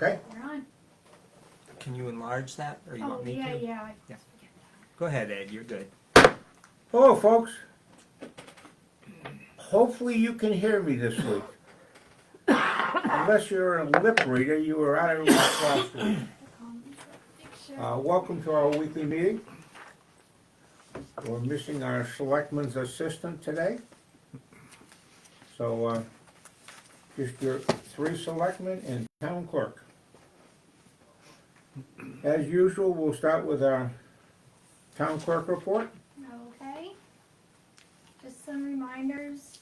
Okay. You're on. Can you enlarge that, or you want me yeah, to? yeah. Yeah. Go ahead, Ed, you're good. Hello, folks. Hopefully you can hear me this week. Unless you're a lip reader, you were out of reach last week. Welcome to our weekly meeting. We're missing our selectman's assistant today. So, just your 3 selectmen and town clerk. As usual, we'll start with our town clerk report. Okay. Just some reminders.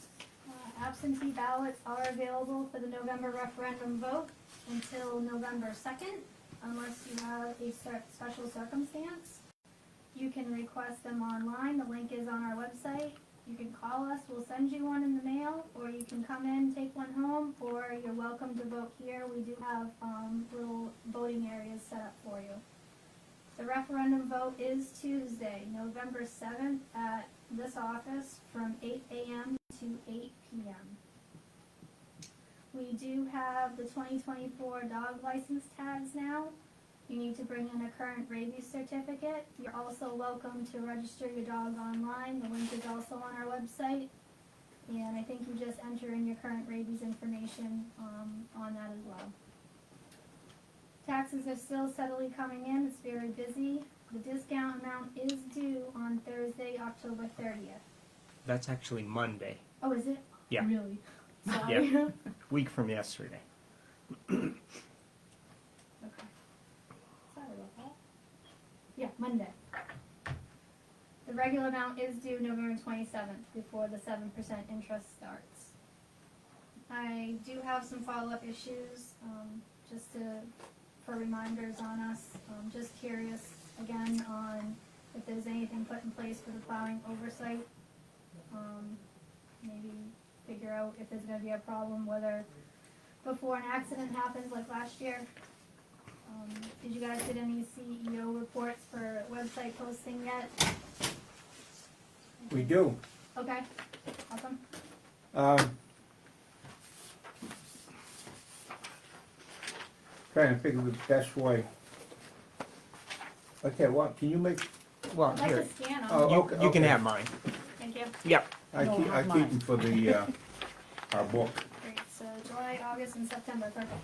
Absentee ballots are available for the November referendum vote until November 2nd, unless you have a special circumstance. You can request them online. The link is on our website. You can call us. We'll send you one in the mail, or you can come in, take one home, or you're welcome to vote here. We do have little voting areas set up for you. The referendum vote is Tuesday, November 7th at this office from 8 a.m. to 8 p.m. We do have the 2024 dog license tags now. You need to bring in a current rabies certificate. You're also welcome to register your dog online. The link is also on our website. And I think you just enter in your current rabies information on that as well. Taxes are still steadily coming in. It's very busy. The discount amount is due on Thursday, October 30th. That's actually Monday. Oh, is it? Yeah. Really? Sorry. Yeah. Week from yesterday. Okay. Sorry about that. Yeah, Monday. The regular amount is due November 27th before the 7% interest starts. I do have some follow-up issues, just for reminders on us. Just curious again on if there's anything put in place for the plowing oversight. Maybe figure out if there's going to be a problem, whether before an accident happens like last year. Did you guys get any CEO reports for website posting yet? We do. Okay, awesome. Trying to figure the best way. Okay, well, can you make? Well, I'd like here, to scan them. Oh, you can have mine. Thank you. Yep. I keep them for the our book. Great, so July, August, and September, perfect.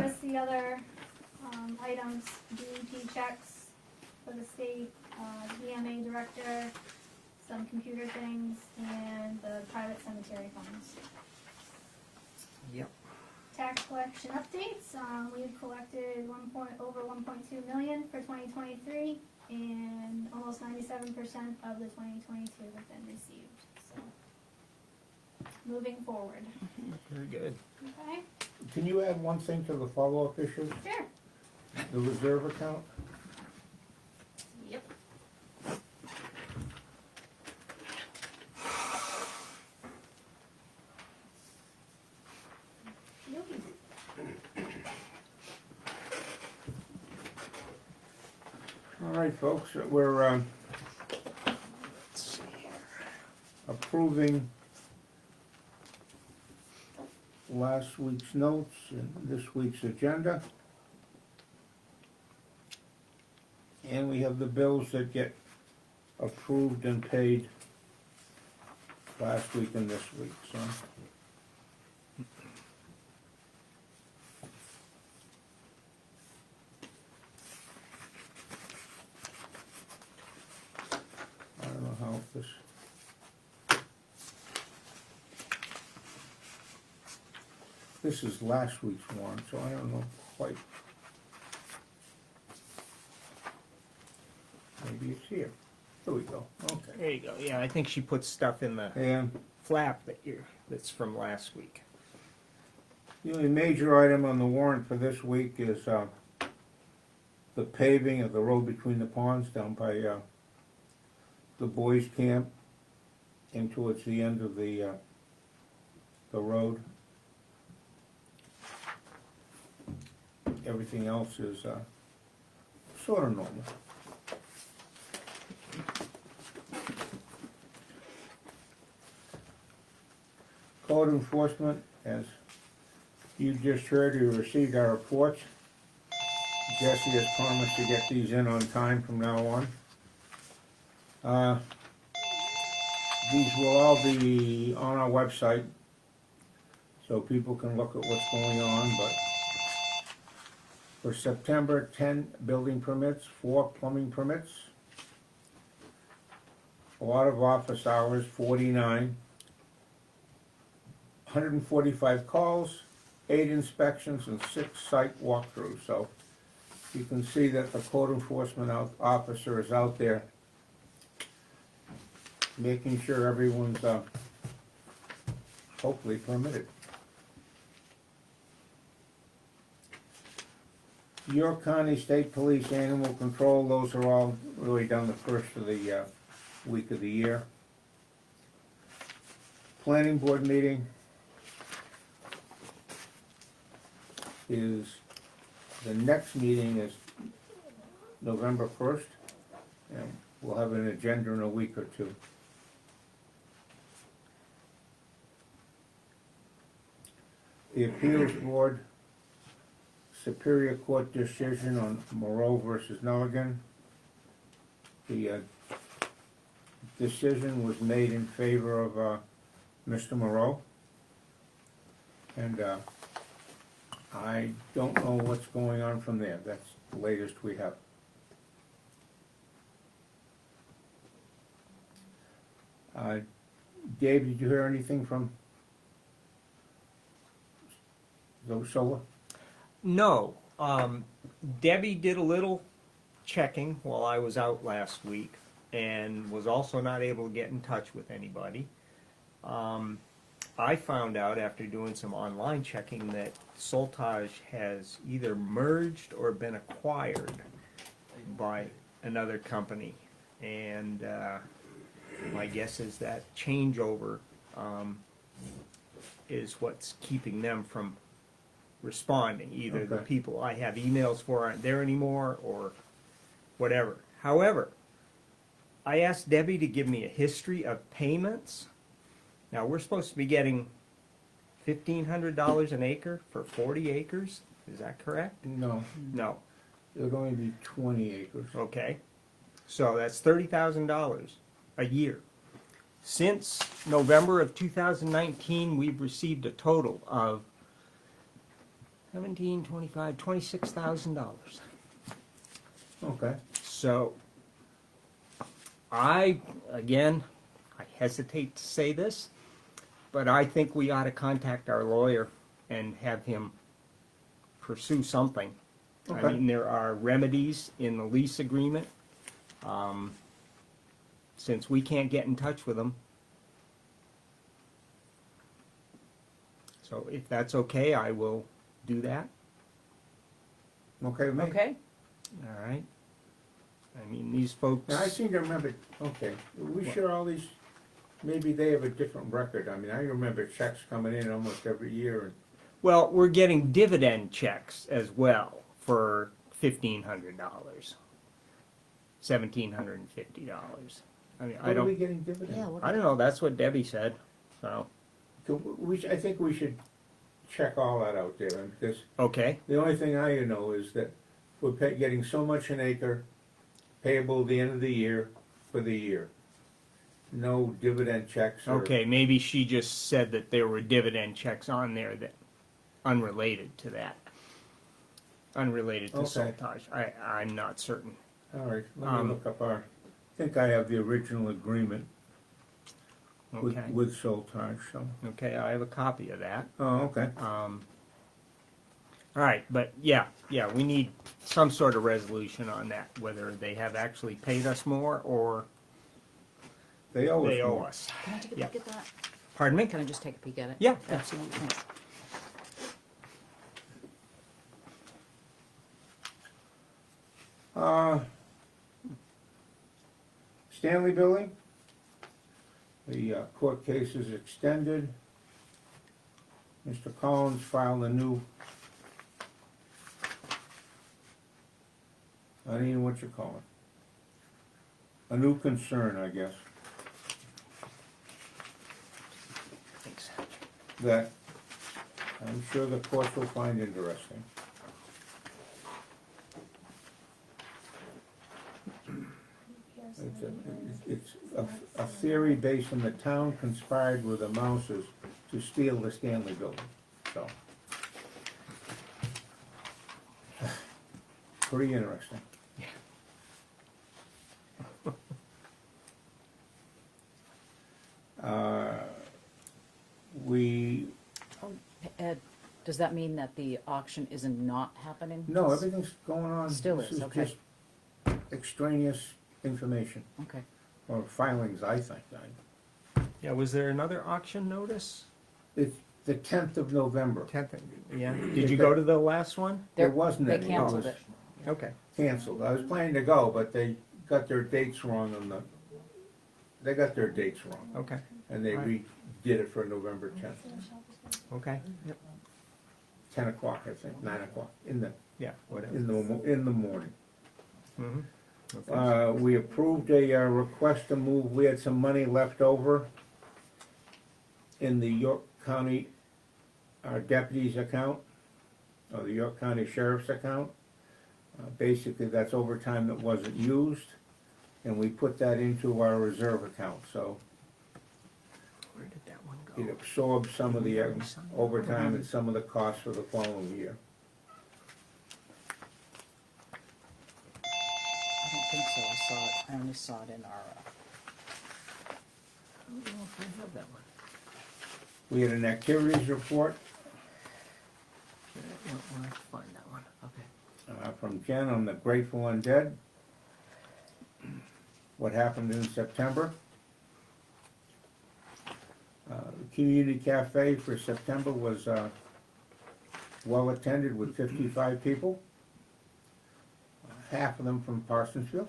Just the other items, DEP checks for the state, EMA director, some computer things, and the private cemetery funds. Yep. Tax collection updates, we've collected over 1.2 million for 2023, and almost 97% of the 2022 have been received, so moving forward. Very good. Okay, Can you add one thing to the follow-up issue? sure. The reserve account? Yep. All right, folks, we're Let's see here. approving last week's notes and this week's agenda. And we have the bills that get approved and paid last week and this week, so. I don't know how this is last week's warrant, so I don't know quite. Maybe it's here. Here we go, okay. There you go. Yeah, I think she put stuff in the And flap that's from last week. the only major item on the warrant for this week is the paving of the road between the ponds down by the boys' camp and towards the end of the road. Everything else is sort of normal. Code enforcement, as You just heard you received our reports. Jesse has promised to get these in on time from now on. These will all be on our website, so people can look at what's going on, but for September, 10 building permits, 4 plumbing permits, a lot of office hours, 49, 145 calls, 8 inspections, and 6 site walkthroughs. So you can see that the code enforcement officer is out there making sure everyone's hopefully permitted. York County State Police Animal Control, those are all really done the first of the week of the year. Planning board meeting is, the next meeting is November 1st, and we'll have an agenda in a week or two. The appeals board, Superior Court decision on Moreau versus Nelligan. The decision was made in favor of Mr. Moreau. And I don't know what's going on from there. That's the latest we have. Dave, did you hear anything from those solar? No, Debbie did a little checking while I was out last week and was also not able to get in touch with anybody. I found out after doing some online checking that Soltage has either merged or been acquired by another company. And my guess is that changeover is what's keeping them from responding. Either the Okay. people I have emails for aren't there anymore or whatever. However, I asked Debbie to give me a history of payments. Now, we're supposed to be getting $1,500 an acre for 40 acres. Is that correct? No, No. it would only be 20 acres. Okay. So that's $30,000 a year. Since November of 2019, we've received a total of $26,000. Okay. So, I hesitate to say this, but I think we ought to contact our lawyer and have him pursue something. I Okay. mean, there are remedies in the lease agreement. Since we can't get in touch with them. So if that's okay, I will do that. Okay with me? Okay, All right. I mean, these folks. Now, I seem to remember, okay, we sure all these, maybe they have a different record. I mean, I remember checks coming in almost every year. Well, we're getting dividend checks as well for $1,500, $1,750. I mean, What are we getting dividends? yeah, I don't know. That's what Debbie said. So I think we should check all that out there, because okay, the only thing I know is that we're getting so much an acre payable at the end of the year for the year. No dividend checks or. okay. Maybe she just said that there were dividend checks on there that unrelated to that, unrelated to Okay. Soltage. I'm not certain. All right, let me look up I think I have the original agreement Okay. with Soltage, so. Okay, I have a copy of that. Oh, okay. All right, but yeah, we need some sort of resolution on that, whether they have actually paid us more or They owe us they owe more. us. can I take a Yeah. peek at that? Pardon me? Can I just take a peek at it? Yeah, Yeah. absolutely. Thanks. Stanley Building, the court case is extended. Mr. Collins filed a new, I don't even know what you call it. A new concern, I guess, Thanks. that I'm sure the courts will find interesting. It's a theory based on the town conspired with the Mousers to steal the Stanley Building, so. Pretty interesting. We, Ed, does that mean that the auction isn't not happening? no, everything's going on. Still This is, okay. just extraneous information, Okay. or filings, I think. Yeah, was there another auction notice? It's the 10th of November. 10th, yeah. Did you go to the last one? There wasn't They any. canceled was it. Okay. Canceled. I was planning to go, but they got their dates wrong they got their dates wrong. Okay. And they Right. redid it for November 10th. Okay. Yep. 10 o'clock, I think, 9 o'clock, Yeah, whatever. in the morning. Mhm. Okay. We approved a request to move, we had some money left over in the York County, our deputy's account, or the York County Sheriff's account. Basically, that's overtime that wasn't used, and we put that into our reserve account, so Where did that one it go? absorbs some of the overtime and some of the costs for the following year. I don't think so. I only saw it in our, I don't know if I have that one. We had an activities report I don't want to find that one. Okay. from Jen on the Grateful Undead. What happened in September. The community cafe for September was well attended with 55 people. Half of them from Parsonsville.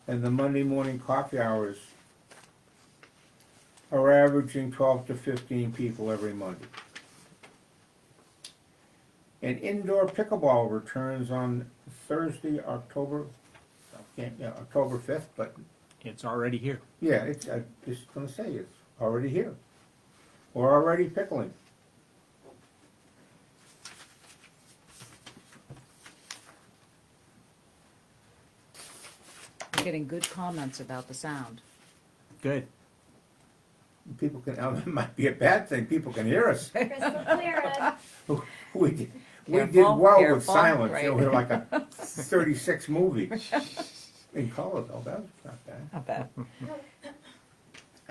And the Monday morning coffee hours are averaging 12 to 15 people every Monday. And indoor pickleball returns on Thursday, October 5th, but It's already here. yeah, I'm just gonna say, it's already here. We're already pickling. we're getting good comments about the sound. Good. People can, it might be a bad thing, people can hear us. Crystal clear, Ed. We did Careful, well with careful, silence, right. it was like a 36 movie. In color though, that was not bad. Not bad.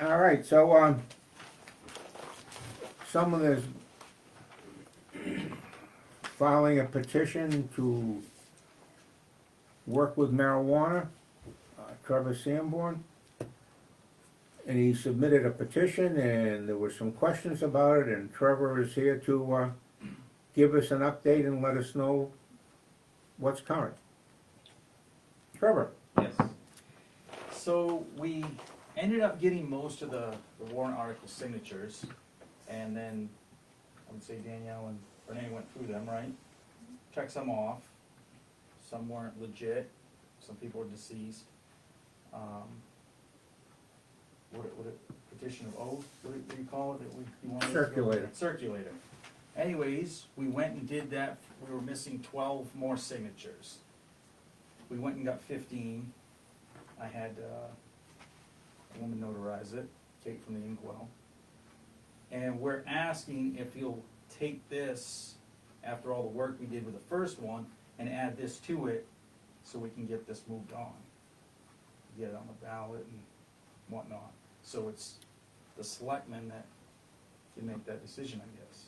All right, so, someone is filing a petition to work with marijuana, Trevor Sanborn. And he submitted a petition, and there were some questions about it, and Trevor is here to, give us an update and let us know what's current. Trevor? Yes. So we ended up getting most of the warrant article signatures, and then I would say Danielle and Renee went through them, right? Checked some off. Some weren't legit. Some people were deceased. Petition of oath, what do you call it, that you wanted? Circulator. Circulator. Anyways, we went and did that, we were missing 12 more signatures. We went and got 15. I had a woman notarize it, Kate from the Inkwell. And we're asking if you'll take this, after all the work we did with the first one, and add this to it, so we can get this moved on. Get it on the ballot and whatnot. So it's the selectmen that can make that decision, I guess.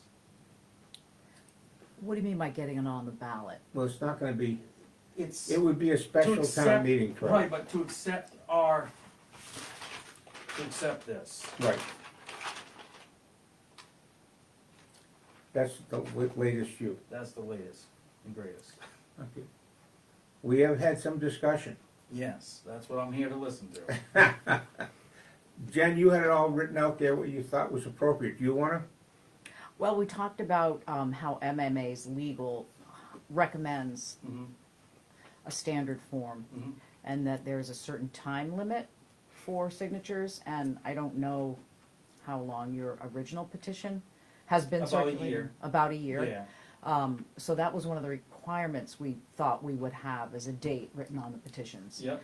What do you mean by getting it on the ballot? Well, it's not gonna be, It's it would be a special town accept- meeting, Trevor. right, but to accept this. Right. That's the latest you. That's the latest and greatest. Okay. We have had some discussion. Yes, that's what I'm here to listen to. Jen, you had it all written out there, what you thought was appropriate. Do you wanna? Well, we talked about how MMA's legal recommends Mhm, a standard form, mhm. and that there's a certain time limit for signatures, and I don't know how long your original petition has been About a circulating? year. About a year. Yeah, So that was one of the requirements we thought we would have as a date written on the petitions. yep,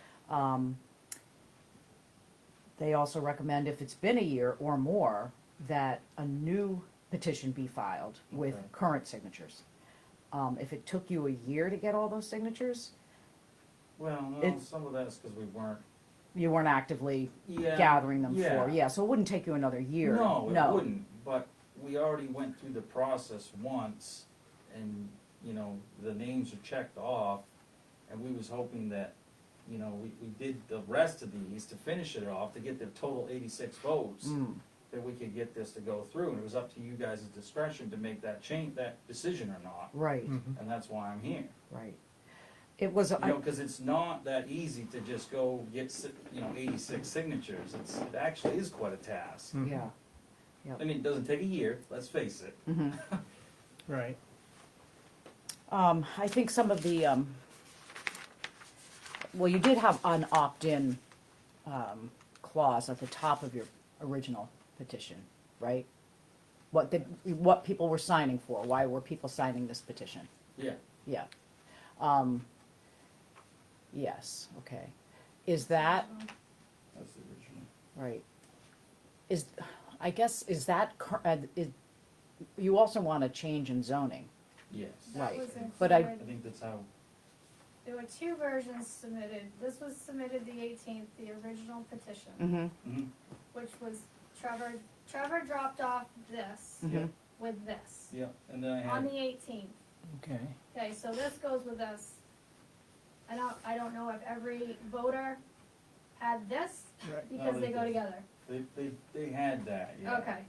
They also recommend if it's been a year or more, that a new petition be filed with Okay. current signatures. If it took you a year to get all those signatures, well, no, It- some of that's because we weren't. you weren't actively Yeah, gathering them yeah. for, yeah, so it wouldn't take you another year. No, it wouldn't, but we already went through the process once, and, you know, the names are checked off, and we was hoping that, you know, we did the rest of these to finish it off, to get the total 86 votes, Mm, that we could get this to go through, and it was up to you guys' discretion to make that change, that decision or not, right, Mhm. and that's why I'm here. right. It was, You know, because it's not that easy to just go get, 86 signatures, it actually is quite a task. Mhm. yeah, I mean, it doesn't take a year, let's face it. mhm. Right. I think some of the, well, you did have an opt-in clause at the top of your original petition, right? What people were signing for, why were people signing this petition? Yeah, Yeah. Yes, okay. Is that, that's the original. right, I guess, is that, you also want a change in zoning, Yes. That Right. was But I- I included. think that's how, There were two versions submitted. This was submitted the 18th, the original petition, mm-hmm, mhm, which was Trevor dropped off this mm-hmm, with this yeah, and then I on had, the 18th. Okay. Okay, so this goes with this. I don't know if every voter had this, Right. because No, they they go did. together. they had that, yeah. Okay.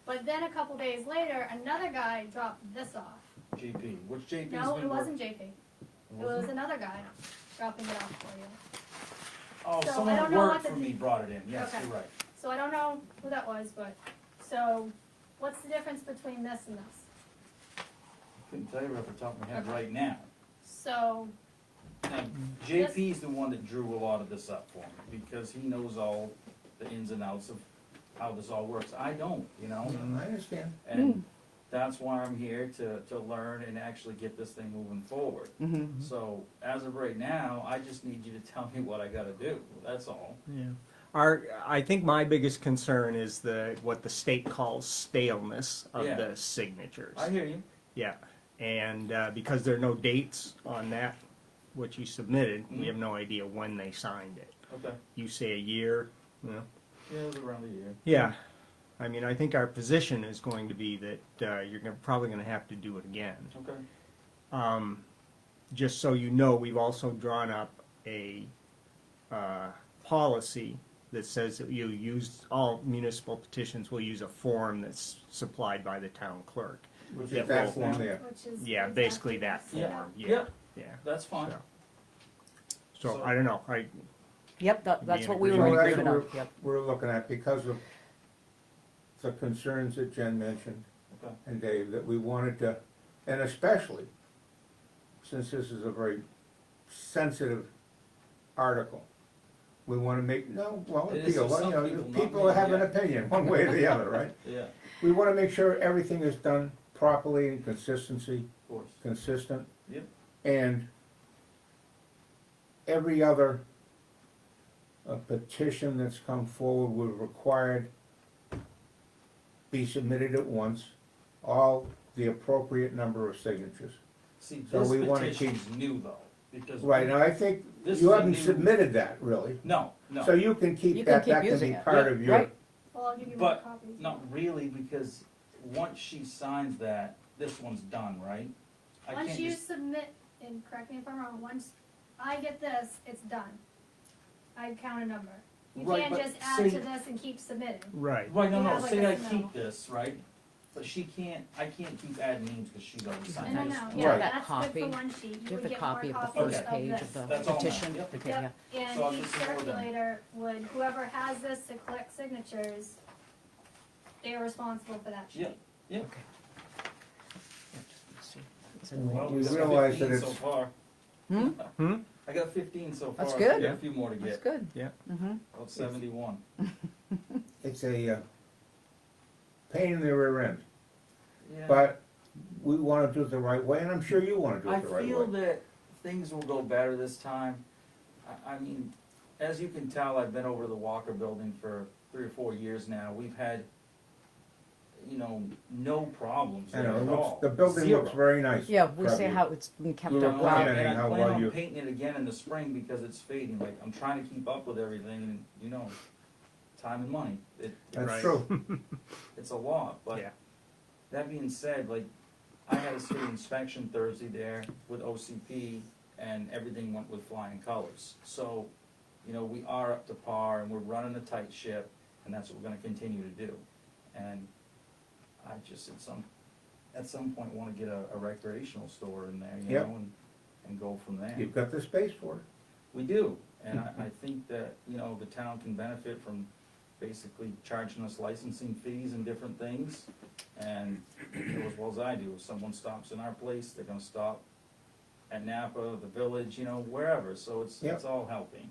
But then a couple days later, another guy dropped this off. JP, which JP's been No, it work- wasn't JP. It was wasn't? another guy dropping it off for you. Oh, so I someone don't who know worked what the for me brought it in, yes, Okay. you're right. So I don't know who that was, but, so, what's the difference between this and this? Couldn't tell you off the top of my head Okay. right now. So, Now, JP's the one that drew a lot of this up for me, because he knows all the ins and outs of how this all works. I don't, you know? I understand. And that's why I'm here to learn and actually get this thing moving forward. mm-hmm. So, as of right now, I just need you to tell me what I gotta do, that's all. Yeah. I think my biggest concern is what the state calls staleness of Yeah. the signatures. I hear you. Yeah, and because there are no dates on that, what you submitted, we have no idea when they signed it. Okay. You say a year, you know? Yeah, it was around a year. Yeah, I mean, I think our position is going to be that you're probably gonna have to do it again. Okay. Just so you know, we've also drawn up a policy that says that you use, all municipal petitions will use a form that's supplied by the town clerk. Which Yeah, is That both form now. there. which is. Yeah, exactly basically that this. Yeah. form, Yeah, yeah. that's fine. So, So- I don't know, Yep, that's what we Being were agreed. thinking Well, of, yep. We're looking at, because of the concerns that Jen mentioned, Okay. and Dave, that we wanted to, and especially, since this is a very sensitive article, we wanna make, It is appeal, for some you know, people, not people me, have an yeah. opinion, one way or the other, right? Yeah, We wanna make sure everything is done properly and consistent, of course. Yep. and every other petition that's come forward would required be submitted at once, all the appropriate number of signatures. See, So this we wanna petition's new though, because. Right, now I think This you is a haven't new- submitted that, really, No, no, so you can You keep can that, keep that can using be it. part Yeah, of your. right. Well, I'll give you more but copies. not really, because once she signs that, this one's done, right? I Once can't you just- submit, and correct me if I'm wrong, once I get this, it's done. I count a number. You Right, can't but just add say- to this and keep submitting. right. Right, no, You no, have like say a I smell. keep this, right? But she can't, I can't keep adding names because she's already signed No, it. no, Right. yeah, That that's copy. good for one sheet. Do You you have would the get more copy of the copies first of page this. of the That's all now. petition? Yep. Okay, Yep, yeah. and So I'll each just ignore them. circulator would, whoever has this to collect signatures, they are responsible for that sheet. Yep. Yep. It's in Well, We we got realize that 15 so it's- far. Hmm? I got 15 so far. That's I good. got a few more to That's get. good. Yeah. Mm-hmm. About 71. It's a pain in the rear end. Yeah. but we wanna do it the right way, and I'm sure you wanna do I it the right feel way. that things will go better this time. I mean, as you can tell, I've been over to the Walker Building for 3 or 4 years now. We've had, no problems I there know, at all. the building looks Zero. very nice. Yeah, we say Trevor. how it's been kept We were up And well. commenting I how plan well on you- painting it again in the spring because it's fading. Like, I'm trying to keep up with everything and, time and money. That's Right. true. It's a lot, but Yeah. that being said, like, I had a city inspection Thursday there with OCP and everything went with flying colors. So, we are up to par and we're running a tight ship and that's what we're gonna continue to do. And I just at some point wanna get a recreational store in there, Yep. and go from there. You've got the space for it. We do, and I think that, the town can benefit from basically charging us licensing fees and different things. And as well as I do, if someone stops in our place, they're gonna stop at Napa, the village, wherever, so it's Yep. all helping.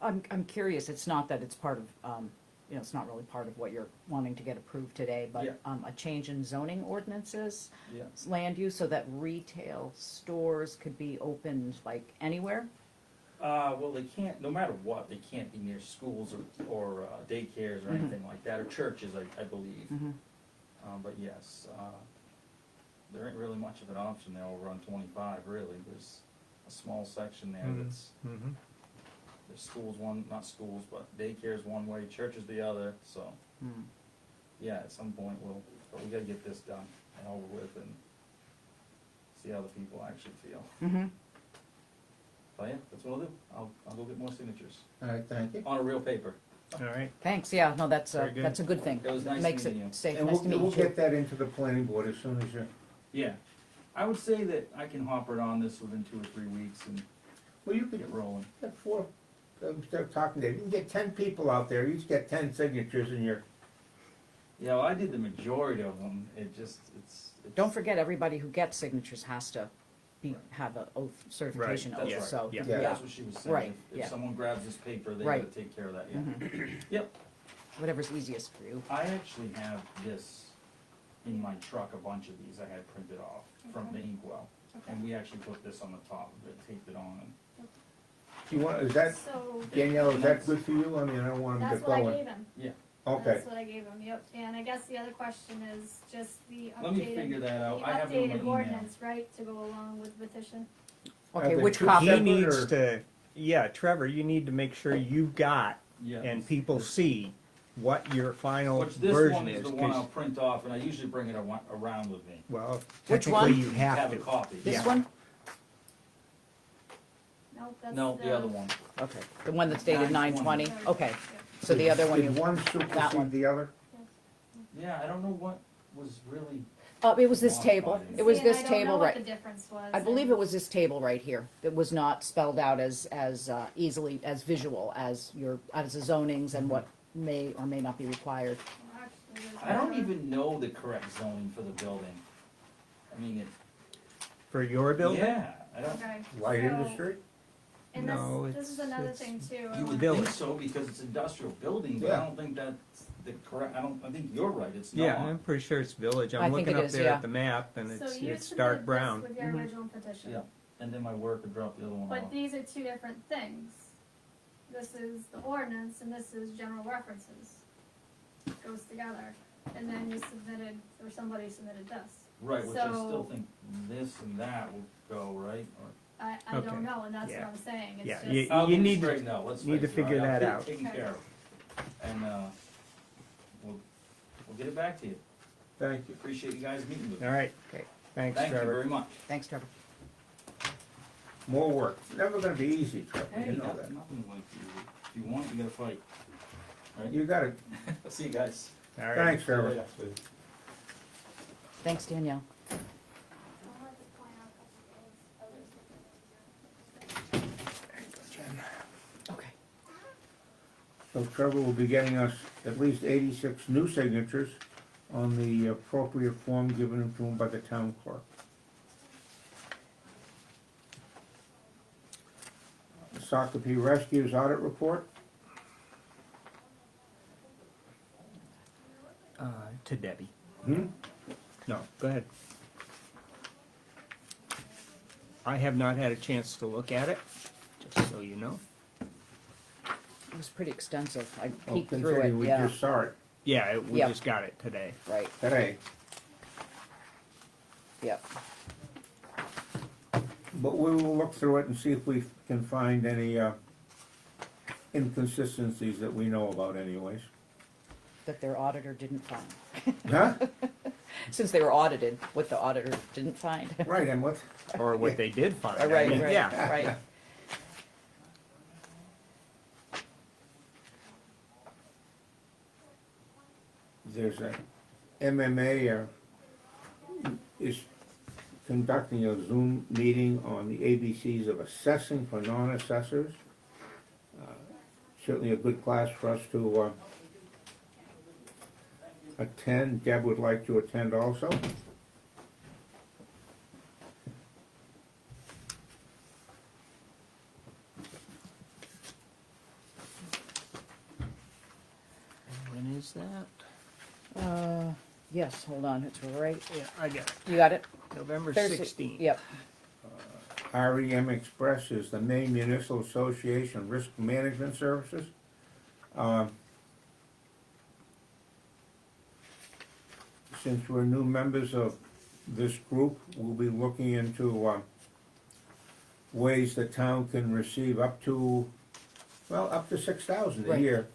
I'm curious, it's not that it's part of, it's not really part of what you're wanting to get approved today, Yeah. but, a change in zoning ordinances, Yeah. land use, so that retail stores could be opened like anywhere? Well, they can't, no matter what, they can't be near schools or daycares or anything like that, or churches, I believe. Mhm. But yes, there ain't really much of an option there over on 25, really. There's a small section there that's, Mhm. there's schools not schools, but daycare's one way, church is the other, so, Hmm. yeah, at some point but we gotta get this done and over with and see how the people actually feel. Mhm. But yeah, that's what I'll do. I'll go get more signatures All right, thank you. on a real paper. All right. Thanks, yeah, no, that's Very good. a good thing. It was nice Makes meeting you. it safe, And nice to meet we'll you too. get that into the planning board as soon as you, Yeah, I would say that I can hop it on this within 2 or 3 weeks and well, you could get rolling. get 4, start talking to, you can get 10 people out there, each get 10 signatures in your, Yeah, well, I did the majority of them. It's Don't forget, everybody who gets signatures has to have an oath certification Right, oath, that's so, right. Yeah. Yeah. That's what she was saying. Right, If yeah. someone grabs this paper, they Right. gotta take care of that, yeah. Mhm. Yep. whatever's easiest for you. I actually have this in my truck, a bunch of these I had printed off from the inkwell. Okay. And we actually put this on the top of it, taped it on, and, you want, is that, So, Danielle, is that good for you? I mean, I don't want them to that's get what I going. gave him. yeah. Okay, That's what I gave him, yep. And I guess the other question is just the Let me figure updated, that out. the I have it in my updated email. ordinance, right, to go along with the petition? Okay, they which two copy? He separate needs or- to, yeah, Trevor, you need to make sure you got Yeah. and people see what your final Which this version one is is. the one 'cause- I'll print off, and I usually bring it around with me. Well, Which technically one? you have Have a to. copy. This Yeah. one? Nope, that's No, the other one. Okay, the one that's dated 9/20, 9/20. okay, so the other one did you, one one. supersede the other? Yeah, I don't know what was really, it was this Long table, body. it was See, and this I don't know table, what right. the difference was. I believe and- it was this table right here that was not spelled out as easily, as visual as the zonings and what may or may not be required. Well, actually, there's I don't another- even know the correct zoning for the building. I mean, For your building? yeah, I don't, Okay. Light so- industry? And No, this is another it's- thing too. you I would want- Village. think so because it's industrial building, but I Yeah. don't think that's the correct, I think you're right, it's Yeah, not. I'm pretty sure it's village. I I'm think looking it up is, there yeah. at the map and So it's you it's dark submitted brown. this with your Mhm. original petition. Yeah, and then my worker dropped the other one But off. these are two different things. This is the ordinance and this is general references. Goes together. And then you submitted, or somebody submitted this. Right, which I still so- think this and that will go, right? Or- I Okay. don't know, and that's Yeah. what I'm saying. Yeah, It's you- just, I'll get it need to- straightened out, let's need to face it, figure I'll that get it out. taken Okay. care of. And, we'll get it back to you. Thank you. Appreciate you guys meeting with me. All right. Okay. Thanks, Thank you Trevor. very much. Thanks, Trevor. More work. Never gonna be easy, Trevor, Hey, you know that. nothing like you. If you want, you gotta fight. Right? You gotta, See you guys. All right. thanks, Trevor. Yeah. Thanks, Danielle. I'll have to point out a couple of others. Okay. So Trevor will be getting us at least 86 new signatures on the appropriate form given to him by the town clerk. Sockopee Rescue's audit report. To Debbie. Hmm? No, go ahead. I have not had a chance to look at it, just so you know. It was pretty extensive. I Well, peeked through considering it, we yeah, just saw it Yeah, we Yep. just got it today. right, today, yep. but we will look through it and see if we can find any inconsistencies that we know about anyways. That their auditor didn't find. Huh? Since they were audited, what the auditor didn't find. Right, and what, Or what they did find. I Right, mean, right, Yeah, right. there's a MMA is conducting a Zoom meeting on the ABCs of assessing for non-assessors. Certainly a good class for us to attend. Deb would like to attend also. when is that? Yes, hold on, it's right, Yeah, I got it. you got it? November Thursday. 16th. Yep, REM Express is the Maine Municipal Association of Risk Management Services. Since we're new members of this group, we'll be looking into ways the town can receive up to $6,000 a Right. year.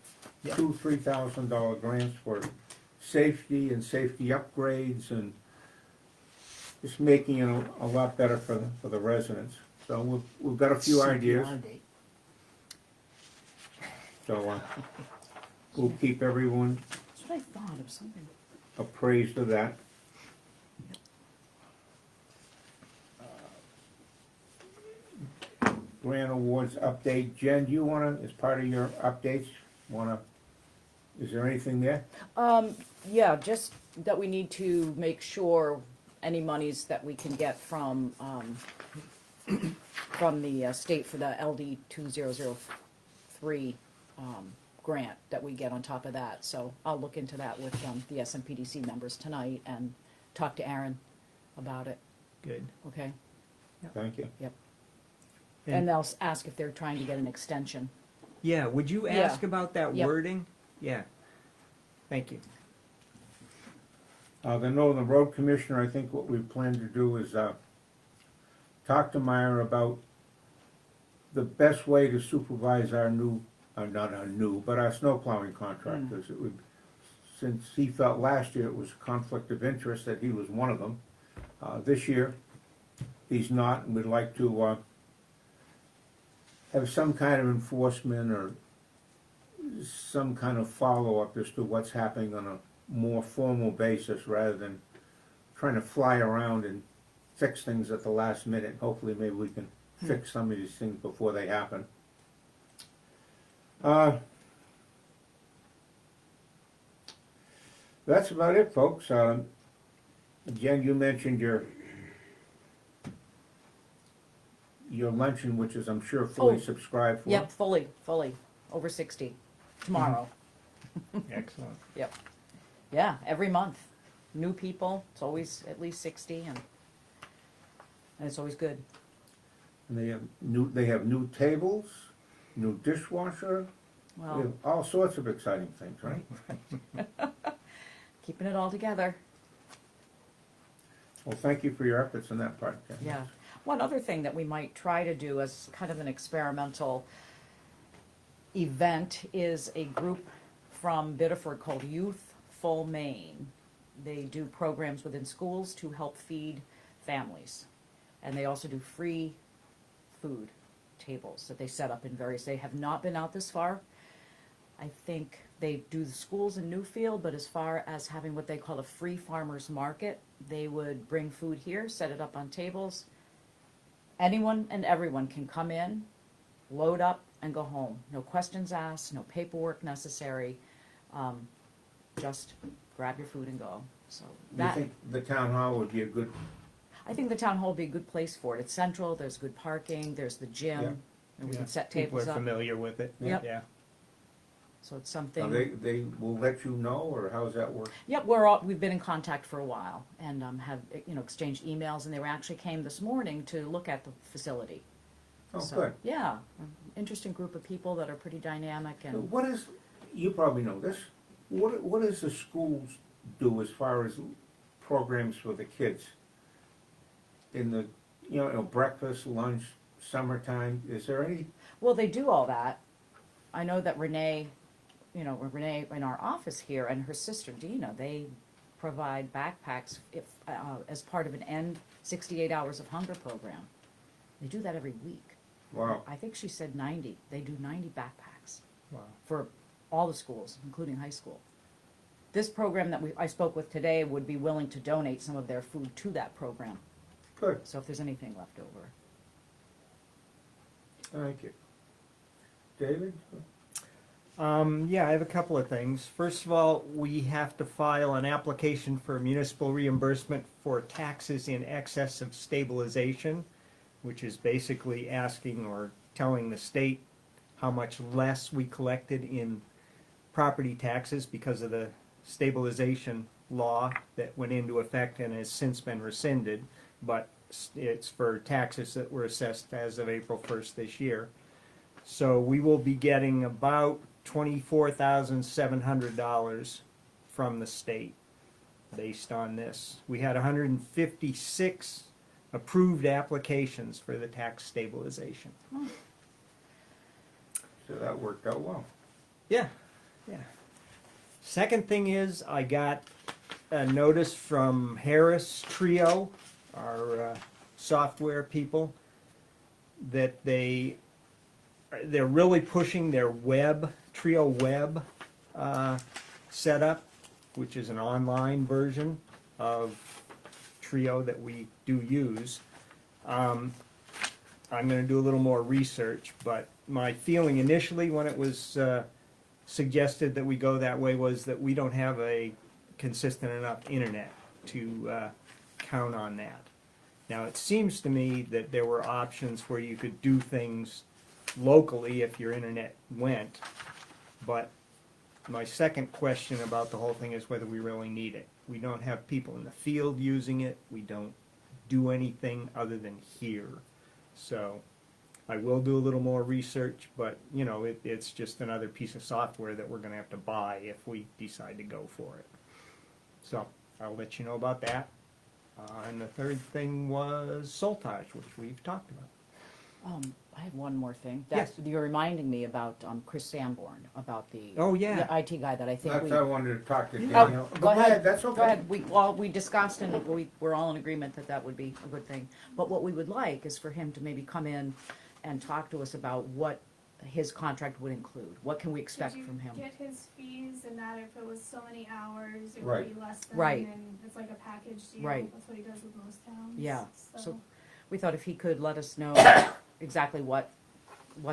Yeah. $3,000 grants for safety and safety upgrades and just making it a lot better for the residents. So we've got a few ideas, so we'll keep everyone that's what I thought of something. appraised of that. Grant awards update, Jen, do you wanna, as part of your updates, is there anything there? Yeah, just that we need to make sure any monies that we can get from the state for the LD 2003 grant that we get on top of that. So I'll look into that with the SMPDC members tonight and talk to Aaron about it, Good. okay? Thank you. And they'll ask if they're trying to get an extension. Yeah, would you Yeah. ask about that Yep. wording? Yeah. Thank you. The Northern Road Commissioner, I think what we plan to do is talk to Meyer about the best way to supervise our new, not our new, but our snow plowing contractors. It would, since he felt last year it was a conflict of interest that he was one of them. This year, he's not, and we'd like to have some kind of enforcement or some kind of follow-up as to what's happening on a more formal basis rather than trying to fly around and fix things at the last minute. Hopefully maybe we can fix some of these things before they happen. That's about it, folks. Jen, you mentioned your luncheon, which is, I'm sure, fully Oh, subscribed for. Yep, fully, over 60 tomorrow. Excellent. Yep. Yeah, every month. New people, it's always at least 60 and it's always good. And they have new tables, new dishwasher, they Well, have all sorts of exciting things, right? keeping it all together. Well, thank you for your efforts in that part, Jen. Yeah. One other thing that we might try to do as kind of an experimental event is a group from Biddeford called Youthful Maine. They do programs within schools to help feed families. And they also do free food tables that they set up in various, they have not been out this far. I think they do the schools in Newfield, but as far as having what they call a free farmers market, they would bring food here, set it up on tables. Anyone and everyone can come in, load up, and go home. No questions asked, no paperwork necessary. Just grab your food and go. So You that, think the town hall would be a good, I think the town hall would be a good place for it. It's central, there's good parking, there's the Yeah. gym, and we Yeah. can set People tables are up. familiar with it. Yep. Yeah. So it's Now, something. they will let you know, or how's that work? Yep, we've been in contact for a while and have, exchanged emails, and they actually came this morning to look at the facility. Oh, So, good. yeah, interesting group of people that are pretty dynamic and, What is, you probably know this, what does the schools do as far as programs for the kids? In the, breakfast, lunch, summertime, is there any? well, they do all that. I know that Renee in our office here and her sister Dina, they provide backpacks as part of an end 68 hours of hunger program. They do that every week. Wow, I think she said 90. They do 90 backpacks Wow. for all the schools, including high school. This program that I spoke with today would be willing to donate some of their food to that program. good, So if there's anything left over. thank you. David? Yeah, I have a couple of things. First of all, we have to file an application for municipal reimbursement for taxes in excess of stabilization, which is basically asking or telling the state how much less we collected in property taxes because of the stabilization law that went into effect and has since been rescinded, but it's for taxes that were assessed as of April 1st this year. So we will be getting about $24,700 from the state based on this. We had 156 approved applications for the tax stabilization. So that worked out well. Yeah, yeah. Second thing is, I got a notice from Harris Trio, our software people, that they're really pushing their Trio Web setup, which is an online version of Trio that we do use. I'm going to do a little more research, but my feeling initially when it was suggested that we go that way was that we don't have a consistent enough internet to count on that. Now, it seems to me that there were options where you could do things locally if your internet went, but my second question about the whole thing is whether we really need it. We don't have people in the field using it. We don't do anything other than here. So I will do a little more research, but it's just another piece of software that we're going to have to buy if we decide to go for it. So I'll let you know about that. And the third thing was Soltage, which we've talked about. I have one more thing. Yes. You're reminding me about Chris Sanborn, about the, Oh, yeah. the IT guy that I think That's we. I wanted to talk to Oh, Daniel. go ahead. That's okay. Go ahead. We discussed and we're all in agreement that that would be a good thing. But what we would like is for him to maybe come in and talk to us about what his contract would include. What can we expect from him? Did you get his fees and that if it was so many hours, it Right. would be less than, Right. and it's like a package deal. Right. That's what he does with most towns. Yeah. So, So we thought if he could let us know exactly what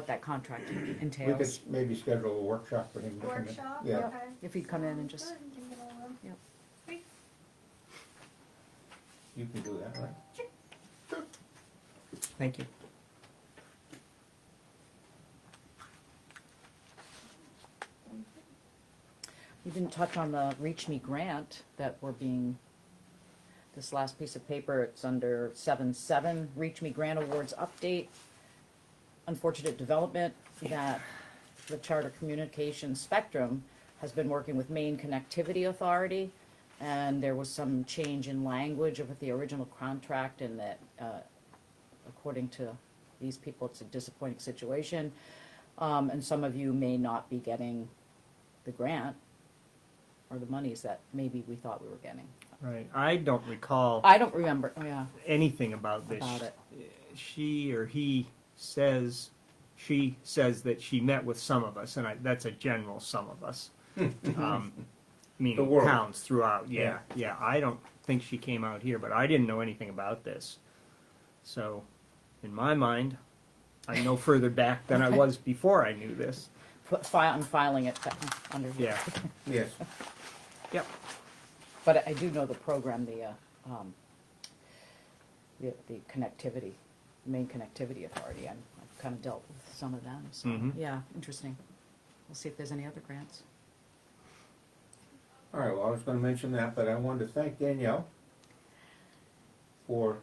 that contract We could entails. maybe schedule a workshop for him to come in. workshop, Yeah. okay. If he'd come in and just, Sure, you can get all of them. Yep. Sweet. You can do that, right? Thank you. we didn't touch on the Reach Me grant that we're being, this last piece of paper, it's under 7.7, Reach Me Grant Awards Update. Unfortunate development that the Charter Communications Spectrum has been working with Maine Connectivity Authority, and there was some change in language of the original contract, and that, according to these people, it's a disappointing situation. And some of you may not be getting the grant or the monies that maybe we thought we were getting. Right. I don't recall I don't remember, anything about this. about it. She or he says, she says that she met with some of us, and that's a general some of us. The Meaning world. towns throughout, yeah. I don't think she came out here, but I didn't know anything about this. So, in my mind, I'm no further back than I was before I knew this. I'm filing it under here. Yeah. Yes. Yep. But I do know the program, the connectivity, Maine Connectivity Authority. I've kind of dealt with some of them, so, Mhm. yeah, interesting. We'll see if there's any other grants. All right, well, I was gonna mention that, but I wanted to thank Danielle for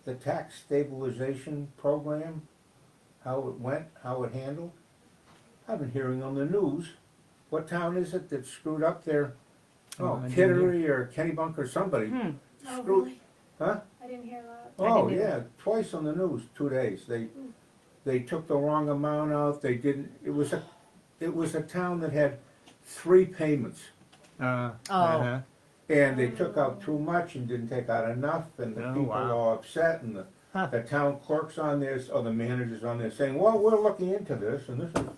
the tax stabilization program, how it went, how it handled. I've been hearing on the news, what town is it that screwed up their, I didn't Kittery or Kennebunk or somebody? Hmm, Oh, Screw- really? Huh? I didn't hear that. Oh, didn't either. yeah, twice on the news, 2 days. They took the wrong amount out, they didn't, it was a town that had 3 payments. Uh-huh. And they took out too much and didn't take out enough, and the Oh, people wow. are all upset, and Huh. the town clerk's on this, or the manager's on there saying, well, we're looking into this, and this is,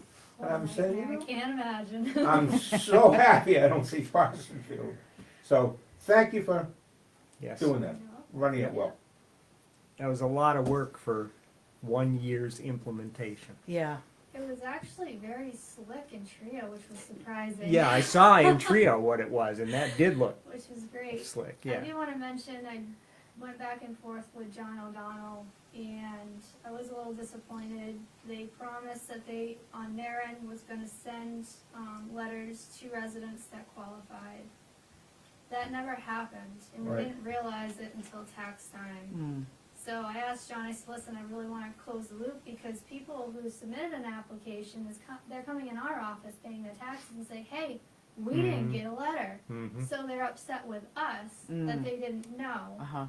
and I'm saying, you I know, can't imagine. I'm so happy I don't see Parsonsfield. So, thank you for Yes. doing that, running it well. That was a lot of work for 1 year's implementation. yeah. It was actually very slick in Trio, which was surprising. Yeah, I saw in Trio what it was, and that did look Which was great. slick, I yeah. do want to mention, I went back and forth with John O'Donnell, and I was a little disappointed. They promised that they, on their end, was gonna send, letters to residents that qualified. That never happened, and we Right. didn't realize it until tax time. Hmm. So I asked John, I said, listen, I really wanna close the loop, because people who submitted an application they're coming in our office paying their taxes and say, hey, we didn't Mhm. get a letter. Mhm. So they're upset with us that Mm. they didn't know. Uh-huh.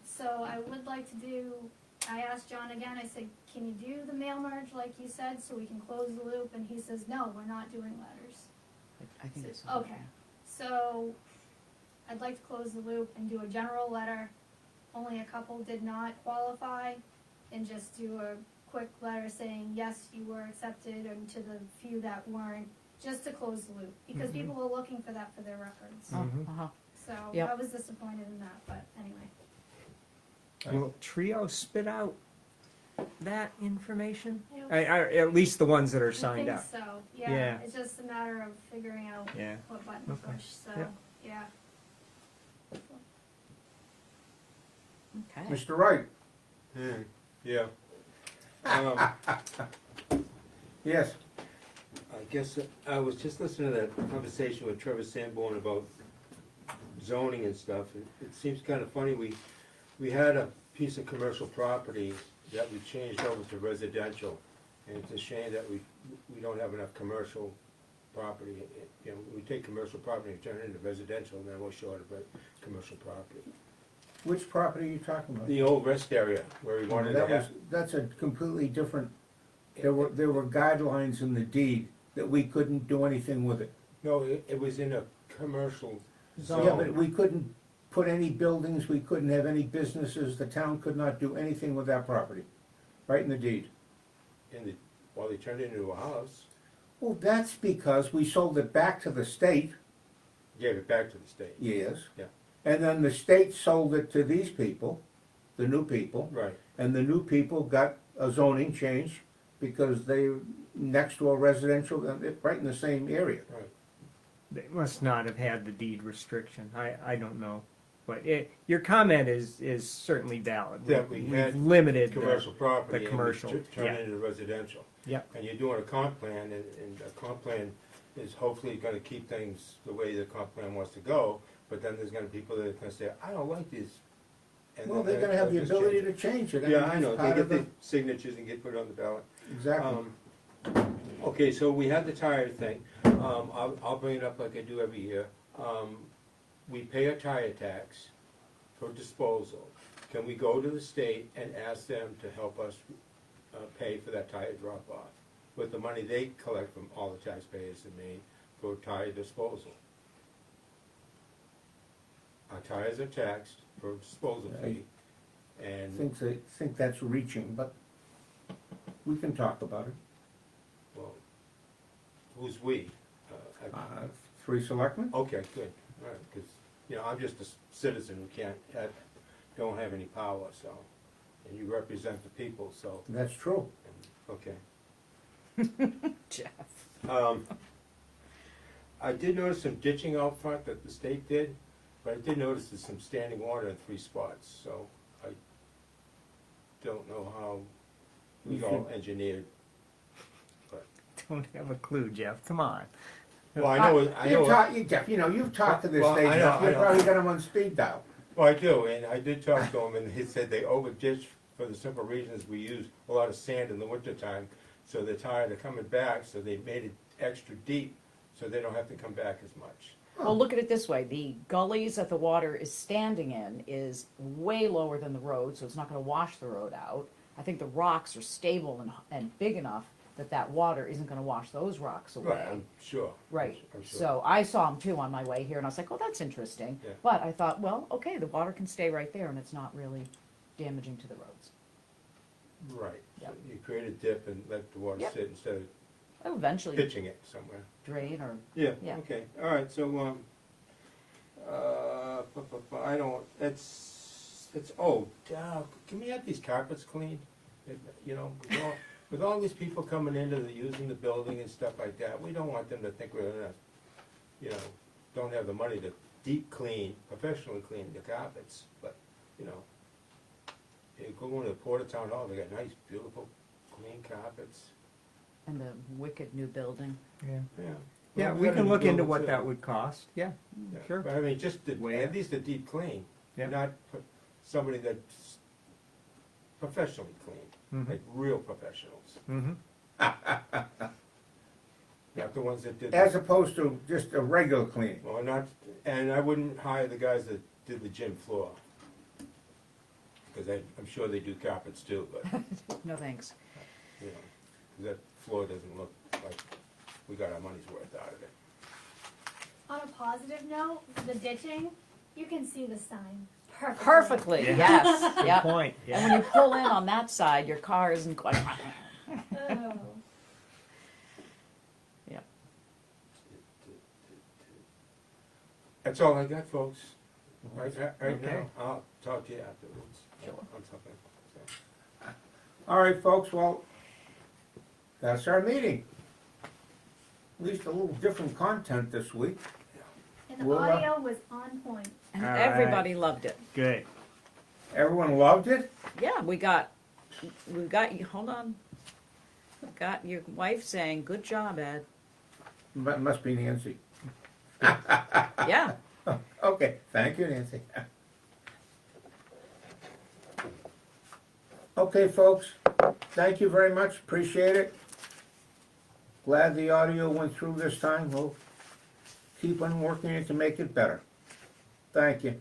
So I would like to do, I asked John again, I said, can you do the mail merge like you said, so we can close the loop? And he says, no, we're not doing letters. I think it's. Okay. So I'd like to close the loop and do a general letter. Only a couple did not qualify, and just do a quick letter saying, yes, you were accepted, and to the few that weren't, just to close the loop, because Mhm. people were looking for that for their records. Oh, Mhm. uh-huh. So Yep. I was disappointed in that, but anyway. Will Trio spit out that information? I At least the ones that are signed think up. so, Yeah. yeah, it's just a matter of figuring out Yeah. what button to Okay. push, so, Yep. yeah. Okay. Mr. Wright? Yeah. Yes. I guess I was just listening to that conversation with Trevor Sanborn about zoning and stuff. It seems kind of funny, we had a piece of commercial property that we changed over to residential. And it's a shame that we don't have enough commercial property. You know, we take commercial property and turn it into residential, and then we're short of commercial property. Which property are you talking about? The old rest area where we wanted to That was, have. that's a completely different, there were guidelines in the deed that we couldn't do anything with it. No, it was in a commercial Yeah, but zone. we couldn't put any buildings, we couldn't have any businesses, the town could not do anything with that property, right in the deed. Well, they turned it into a house, Well, that's because we sold it back to the state, gave it back to the state. yes. Yeah. And then the state sold it to these people, the new people, Right. and the new people got a zoning change because they next to a residential, right in the same area. They must not have had the deed restriction. I don't know. But your comment is certainly valid. That we had We've limited Commercial property. the and we commercial, Turned yeah. it into residential. Yep. And you're doing a comp plan, and a comp plan is hopefully gonna keep things the way the comp plan wants to go, but then there's gonna be people that are gonna say, I don't like this. And Well, then they're gonna have the just ability change to change it. it. Yeah, I mean, know, it's they part get of the signatures and get put on the ballot. Exactly. Okay, so we had the tire thing. I'll bring it up like I do every year. We pay a tire tax for disposal. Can we go to the state and ask them to help us pay for that tire drop-off with the money they collect from all the taxpayers in Maine for tire disposal? Our tires are taxed for a disposal fee, and, think that's reaching, but we can talk about it. well, who's we? Uh, 3 selectmen? Okay, good, all right, because, you know, I'm just a citizen who don't have any power, so, and you represent the people, so, That's true. okay. Jeff. I did notice some ditching out front that the state did, but I did notice there's some standing water in 3 spots, so I don't know how it was all engineered. don't have a clue, Jeff, come on. Well, I know, Jeff, you know, you've talked to this Well, state, I know, you've I know. probably got them on speed dial. well, I do, and I did talk to him, and he said they over-ditched for the simple reason is we use a lot of sand in the wintertime, so they're tired of coming back, so they made it extra deep, so they don't have to come back as much. Well, look at it this way, the gullies that the water is standing in is way lower than the road, so it's not gonna wash the road out. I think the rocks are stable and big enough that that water isn't gonna wash those rocks away. Right, I'm sure. Right, I'm sure. so I saw them too on my way here, and I was like, oh, that's interesting. Yeah. But I thought, well, okay, the water can stay right there, and it's not really damaging to the roads. Right, so Yep. you create a dip and let the water Yep. sit instead of It'll eventually pitching it somewhere. drain or, Yeah, Yeah. okay, all right, so, I don't, can we have these carpets cleaned? You know, with all these people coming into using the building and stuff like that, we don't want them to think we're gonna, you know, don't have the money to deep clean, professionally clean the carpets, but, you know, you go into the Porter Town Hall, they got nice, beautiful, clean carpets, and the wicked new building. Yeah. yeah. Yeah, Well, we got a can new look into building, what too. that would cost, yeah, Yeah, sure. But I mean, just Way at up. least a deep clean, Yeah. not somebody that's professionally clean, Mhm. like real professionals, Mm-hmm. not the ones that did. As opposed to just a regular cleaning. Well, not, and I wouldn't hire the guys that did the gym floor. Because I'm sure they do carpets too, but, No thanks. you know, 'cause that floor doesn't look like we got our money's worth out of it. On a positive note, the ditching, you can see the sign perfectly. Perfectly, Yeah. yes, Good yep. point, And yeah. when you pull in on that side, your car isn't going. Oh. Yep. That's all I got, folks. Right Okay. now, I'll talk to you afterwards. Sure. On something, so. All right, folks, well, that's our meeting. At least a little different content this week. And the Well, audio was on point. And All right. everybody loved it. Good. Everyone loved it? Yeah, we got you, hold on. Got your wife saying, good job, Ed. Must be Nancy. Yeah, Okay, thank you, Nancy. Okay, folks, thank you very much, appreciate it. Glad the audio went through this time, we'll keep on working it to make it better. Thank you.